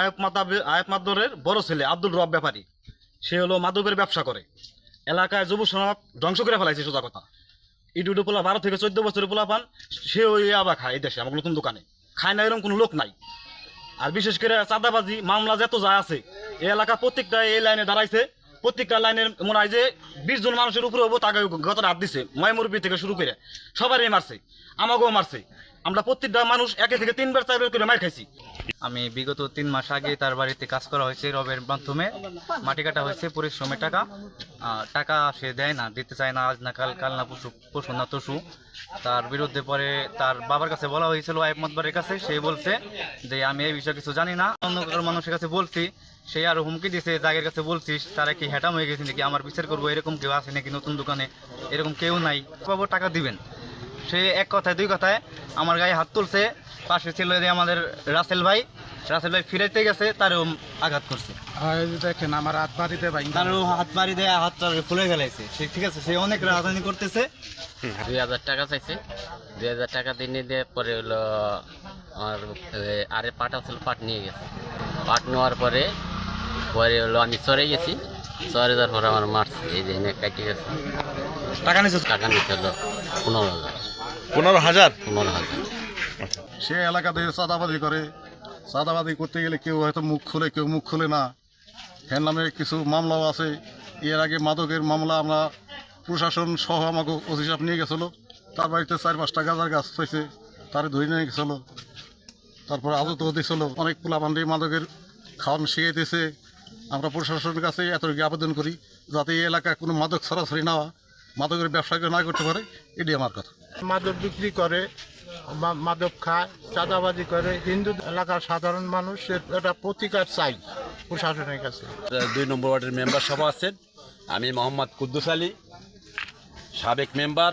আয়েপ মাদবরের বড় ছেলে আব্দুল রব ব্যাপারী, সে হলো মাদকের ব্যবসা করে, এলাকায় যুব সমাজ ধ্বংস করে ফেলাইছে সোজা কথা। ইডুডু পোলা 12 থেকে 14 বছরের পোলা পান, সে ওই আবার খায় এই দেশে, আমার নতুন দোকানে খায় না, এরকম কোনো লোক নাই। আর বিশেষ করে চাঁদাবাজি মামলা যত যা আছে, এই এলাকা প্রত্যেকটা এই লাইনে দাঁড়াইছে, প্রত্যেকটা লাইনের মনে হয় যে 20 জন মানুষের উপরে হবো, তাকে গত রাত দিছে, ময়মুরবি থেকে শুরু করে সবারই মারছে, আমাকেও মারছে। আমরা প্রত্যেকটা মানুষ 1 থেকে 3 বার 4 বার করে মার খাইছি। আমি বিগত 3 মাস আগে তার বাড়িতে কাজ করা হয়েছে, রবের মাধ্যমে মাটি কাটা হয়েছে পরিশ্রমের টাকা। টাকা সে দেয় না, দিতে চায় না, আজ না কাল, কাল না পরশু, পরশু না তরশু। তার বিরুদ্ধে পরে তার বাবার কাছে বলা হয়েছিল, আয়েপ মাদবরের কাছে। সে বলছে যে আমি এই বিষয়ে কিছু জানি না, অন্য কারো মানুষের কাছে বলছি। সে আরো হুমকি দিয়েছে, জাগের কাছে বলছিস, তারা কি হ্যাটাম হয়ে গেছে নাকি, আমার বিচার করবো, এরকম কেউ আছে নাকি নতুন দোকানে, এরকম কেউ নাই, বাবু টাকা দিবেন। সে এক কথায় 2 কথায় আমার গায়ে হাত তুলছে। পাশে ছিল যে আমাদের রাসেল ভাই ফিরাইতে গেছে, তারও আঘাত করছে। দেখেন আমার হাত বাড়িতে ভাই, তারও হাত বাড়ি দেয়, হাতটা ফুলে গেলাইছে। সে ঠিক আছে, সে অনেক রাজধানী করতেছে। 2000 টাকা চাইছে, 2000 টাকা দিয়ে পরে হলো আমার আরে পাট আসল, পাট নিয়ে গেছে। পাট নেওয়ার পরে হলো আমি চরে গেছি, চরে যাওয়ার পরে আমার মারছে, এই যে কাটি গেছে। টাকা নিচ্ছে হলো 15,000। 15,000। 15,000। সে এলাকাতে চাঁদাবাজি করে। চাঁদাবাজি করতে গেলে কেউ হয়তো মুখ খুলে, কেউ মুখ খুলে না। এর নামে কিছু মামলাও আছে। এর আগে মাদকের মামলা আমরা প্রশাসন সহ আমাকে ওসি সাহেব নিয়ে গেছিলো। তার বাড়িতে 4-5টা গাঁজার গাছ পাইছে, তারে ধরে নিয়ে গেছিলো। তারপর আজত দিছিল, অনেক পোলাপান্ডি মাদকের খাওয়ান শিখাইতেছে। আমরা প্রশাসনের কাছে এত আবেদন করি যাতে এই এলাকায় কোনো মাদক সরাসরি না, মাদকের ব্যবসা না করতে পারে, এটাই আমার কথা। মাদক বিক্রি করে, মাদক খায়, চাঁদাবাজি করে, হিন্দু এলাকার সাধারণ মানুষের এটা প্রতিকার চাই প্রশাসনের কাছে। 2 নম্বর ওয়ার্ডের মেম্বার সভা আছেন, আমি মোহাম্মদ কুদ্দুস আলী, সাবেক মেম্বার,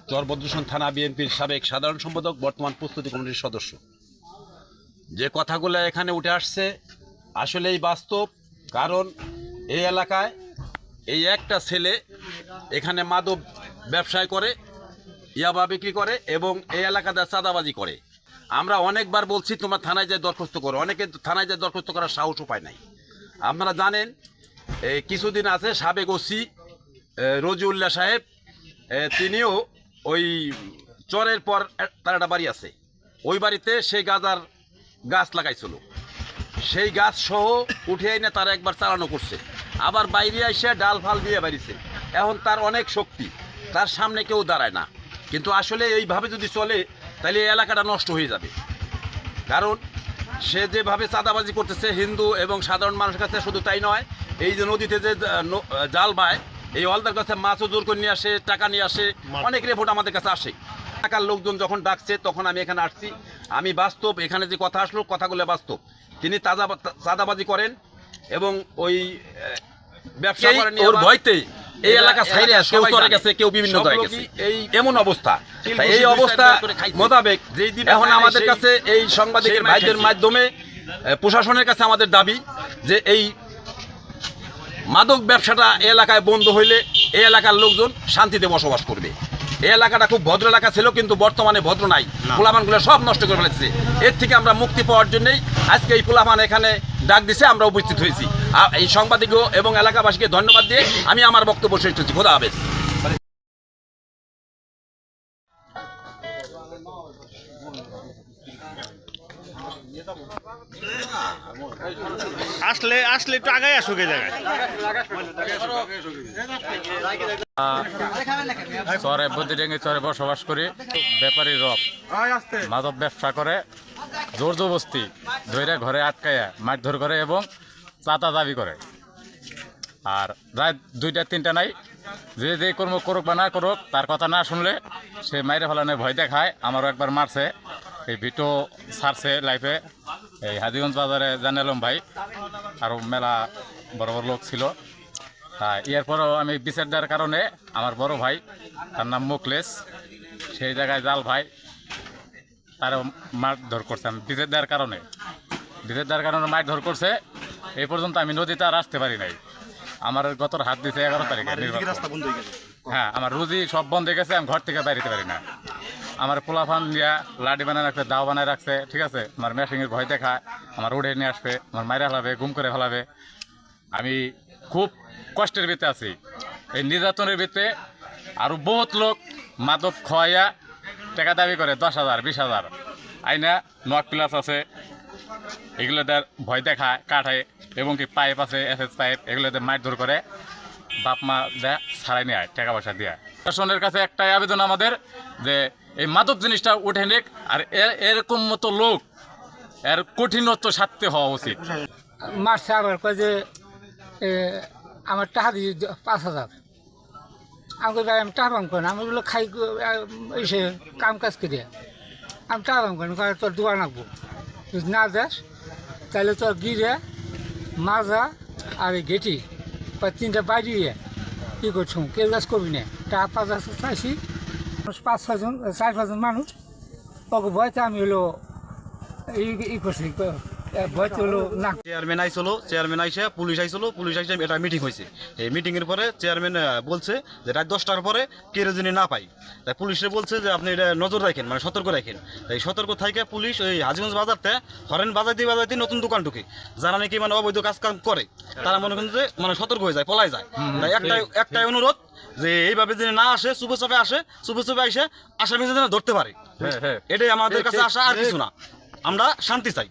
চরবদ্রসন থানা বিএনপির সাবেক সাধারণ সম্পাদক, বর্তমান প্রস্তুতি কমিটির সদস্য। যে কথাগুলো এখানে উঠে আসছে আসলেই বাস্তব। কারণ এই এলাকায় এই একটা ছেলে এখানে মাদক ব্যবসায় করে, ইয়াবা বিক্রি করে এবং এই এলাকাতে চাঁদাবাজি করে। আমরা অনেকবার বলছি তোমরা থানায় যায় দরখাস্ত করো, অনেকে থানায় যায় দরখাস্ত করার সাহস উপায় নাই। আপনারা জানেন এই কিছুদিন আছে সাবেক ওসি রজিউল্লাহ সাহেব, তিনিও ওই চরের পর তার একটা বাড়ি আছে, ওই বাড়িতে সেই গাঁজার গাছ লাগাইছিল, সেই গাছ সহ উঠে এনে তারা একবার চালানো করছে, আবার বাইরে এসে ডাল ফাল দিয়ে বাড়িছে। এখন তার অনেক শক্তি, তার সামনে কেউ দাঁড়ায় না। কিন্তু আসলে এইভাবে যদি চলে তাহলে এই এলাকাটা নষ্ট হয়ে যাবে। কারণ সে যেভাবে চাঁদাবাজি করতেছে হিন্দু এবং সাধারণ মানুষের কাছে, শুধু তাই নয়, এই যে নদীতে যে জাল বায়, এই অলদার কাছে মাছও জোর করে নিয়ে আসে, টাকা নিয়ে আসে, অনেক রিপোর্ট আমাদের কাছে আসে। এলাকার লোকজন যখন ডাকছে তখন আমি এখানে আসছি। আমি বাস্তব, এখানে যে কথা আসলো কথাগুলো বাস্তব। তিনি চাঁদাবাজি করেন এবং ওই ব্যবসা করেন, ওর ভয়তে এই এলাকা ছাইরে কেউ চলে গেছে, কেউ বিভিন্ন জায়গায় গেছে, এই এমন অবস্থা। এই অবস্থা মোতাবেক এখন আমাদের কাছে এই সাংবাদিকের ভাইদের মাধ্যমে প্রশাসনের কাছে আমাদের দাবি যে এই মাদক ব্যবসাটা এলাকায় বন্ধ হইলে এই এলাকার লোকজন শান্তিতে বসবাস করবে। এই এলাকাটা খুব ভদ্র এলাকা ছিল, কিন্তু বর্তমানে ভদ্র নাই, পোলাপানগুলো সব নষ্ট করে ফেলেছে। এর থেকে আমরা মুক্তি পাওয়ার জন্যই আজকে এই পোলাপান এখানে ডাক দিছে, আমরা উপস্থিত হয়েছি। এই সাংবাদিক এবং এলাকাবাসীকে ধন্যবাদ দিয়ে আমি আমার বক্তব্য শেষ করছি। খোদা হাফেজ। আসলে একটু আগায় আসুক এই জায়গায়। চরে বদিডেঙ্গি চরে বসবাস করি। ব্যাপারী রব মাদক ব্যবসা করে, জোর জবস্তি ধরে ঘরে আটকায়া মারধর করে এবং চাঁদা দাবি করে। আর রাত 2টা-3টা নাই, যে যে কর্ম করুক বা না করুক, তার কথা না শুনলে সে মাইরে ফেলানোর ভয় দেখায়। আমারও একবার মারছে, এই ভিডিও ছাড়ছে লাইফে, এই হাজিগঞ্জ বাজারে জানালাম ভাই, আরও মেলা বড় বড় লোক ছিল। এরপরও আমি বিচার দেওয়ার কারণে আমার বড় ভাই, তার নাম মুকলেশ, সেই জায়গায় জাল ভাই, তারও মারধর করছে। আমি বিচার দেওয়ার কারণে মারধর করছে। এই পর্যন্ত আমি নদীতে আর আসতে পারি নাই। আমার গত হাত দিতে 11 তারিখে। হ্যাঁ, আমার রুজি সব বন্ধ হয়ে গেছে, আমি ঘর থেকে বাইরেতে পারি না। আমার পোলাফান দিয়া লাডি বানায় রাখছে, দাও বানায় রাখছে, ঠিক আছে। আমার মেশিনের ভয় দেখায়, আমার উড়ে নিয়ে আসবে, আমার মাইরা ফেলাবে, গুম করে ফেলাবে। আমি খুব কষ্টের ভিতরে আছি। এই নির্যাতনের ভিতরে আরও বহুত লোক মাদক খাওয়াইয়া টাকা দাবি করে 10,000 20,000 আইনা নক প্লাস আছে, এগুলোতে ভয় দেখায়, কাটায়, এবং কি পাইপ আছে, এসএস পাইপ, এগুলোতে মারধর করে, বাপ মা দেয় ছাড়াই নেয় টাকা পয়সা দিয়ে। প্রশাসনের কাছে একটাই আবেদন আমাদের, যে এই মাদক জিনিসটা উঠে নিক, আর এরকম মতো লোক এর কঠিনত্ব শাস্তি হওয়া উচিত। মারছে আবার কয় যে আমার টাকা দিয়ে 5,000। আমি কই ভাই আমি টাকা পাম করেন, আমি ওগুলো খাই এসে কাম কাজ করিয়া, আমি টাকা পাম করেন, কয় তোর দোয়া রাখবো, যদি না যাস তাহলে তোর গিরে মাজা আর এই গেটি কয় 3টা বাইরে কী করছো, কেউ কাজ করবি না। টাকা 5,000 চাইছি, 5-6জন 4-5জন মানুষ, ওকে ভয়তে আমি হলো ই করছি, ভয়তে হলো না। চেয়ারম্যান আইসে, পুলিশ আইসে এটা মিটিং হয়েছে। এই মিটিংয়ের পরে চেয়ারম্যান বলছে যে রাত 10টার পরে কেউ যদি না পাই, তাই পুলিশে বলছে যে আপনি এটা নজর রাখেন, মানে সতর্ক রাখেন। তাই সতর্ক থাকে পুলিশ ওই হাজিগঞ্জ বাজারতে হরেন বাজাইতে নতুন দোকান ঢুকে, যারা নাকি মানে অবৈধ কাজ করে, তারা মনে করেন যে মানে সতর্ক হয়ে যায়, পলায় যায়। তাই একটাই অনুরোধ, যে এইভাবে যদি না আসে, চুপে চাপে আসে আসামি যেন ধরতে পারে, এটাই আমাদের কাছে আসা, আর কিছু না। আমরা শান্তি চাই।